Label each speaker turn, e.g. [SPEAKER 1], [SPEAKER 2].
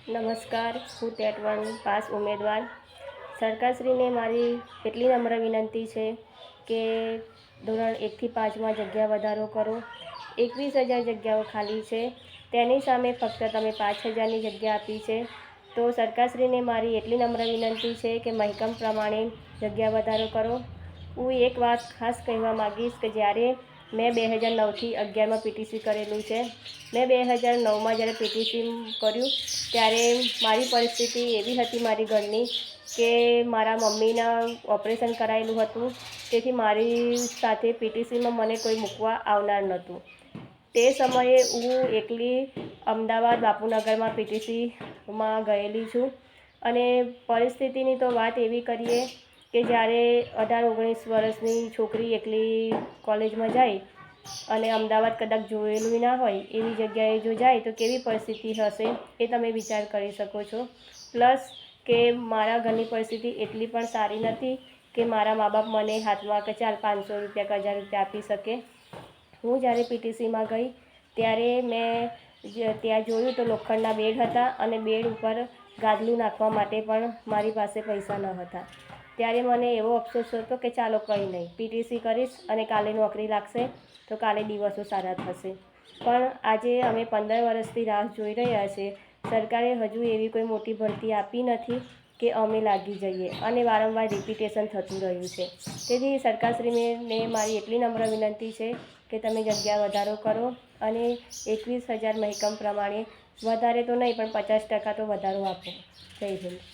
[SPEAKER 1] નમસ્કાર, હું TET 1 pass ઉમેદવાર. સરકારશ્રીને મારી એટલી નમ્ર વિનંતી છે કે ધોરણ 1 થી 5માં જગ્યા વધારો કરો. 21,000 જગ્યાઓ ખાલી છે, તેની સામે ફક્ત તમે 5,000ની જગ્યા આપી છે. તો સરકારશ્રીને મારી એટલી નમ્ર વિનંતી છે કે મહેકમ પ્રમાણે જગ્યા વધારો કરો. હું એક વાત ખાસ કહેવા માગીશ કે જ્યારે મેં 2009થી 11માં પીટીસી કરેલું છે. મેં 2009માં જ્યારે પીટીસી કર્યું ત્યારે મારી પરિસ્થિતિ એવી હતી મારી ઘરની કે મારા મમ્મીના ઓપરેશન કરાયેલું હતું, તેથી મારી સાથે પીટીસીમાં મને કોઈ મૂકવા આવનાર નહોતું. તે સમયે હું એકલી અમદાવાદ બાપુનગરમાં પીટીસીમાં ગયેલી છું. અને પરિસ્થિતિની તો વાત એવી કરીએ કે જ્યારે 18-19 વર્ષની છોકરી એકલી કોલેજમાં જાય અને અમદાવાદ કદાચ જોયેલું ના હોય એવી જગ્યાએ જો જાય તો કેવી પરિસ્થિતિ હશે એ તમે વિચાર કરી શકો છો. પ્લસ કે મારા ઘરની પરિસ્થિતિ એટલી પણ સારી નથી કે મારા મા બાપ મને હાથમાં કે ચાલ 500 રૂપિયા કે 1000 રૂપિયા આપી શકે. હું જ્યારે પીટીસીમાં ગઈ ત્યારે મેં ત્યાં જોયું તો લોખંડના બેડ હતા અને બેડ ઉપર ગાદલું નાખવા માટે પણ મારી પાસે પૈસા ન હતા. ત્યારે મને એવો અફસોસ હતો કે ચાલો કંઈ નહીં, પીટીસી કરીશ અને કાલે નોકરી લાગશે તો કાલે દિવસો સારા થશે. પણ આજે અમે 15 વર્ષથી રાહ જોઈ રહ્યા છીએ. સરકારે હજુ એવી કોઈ મોટી ભરતી આપી નથી કે અમે લાગી જઈએ અને વારંવાર રિપીટેશન થતું રહ્યું છે. તેથી સરકારશ્રીને મારી એટલી નમ્ર વિનંતી છે કે તમે જગ્યા વધારો કરો અને 21,000 મહેકમ પ્રમાણે વધારે તો નહીં પણ 50% તો વધારો આપો. જય હિન્દ.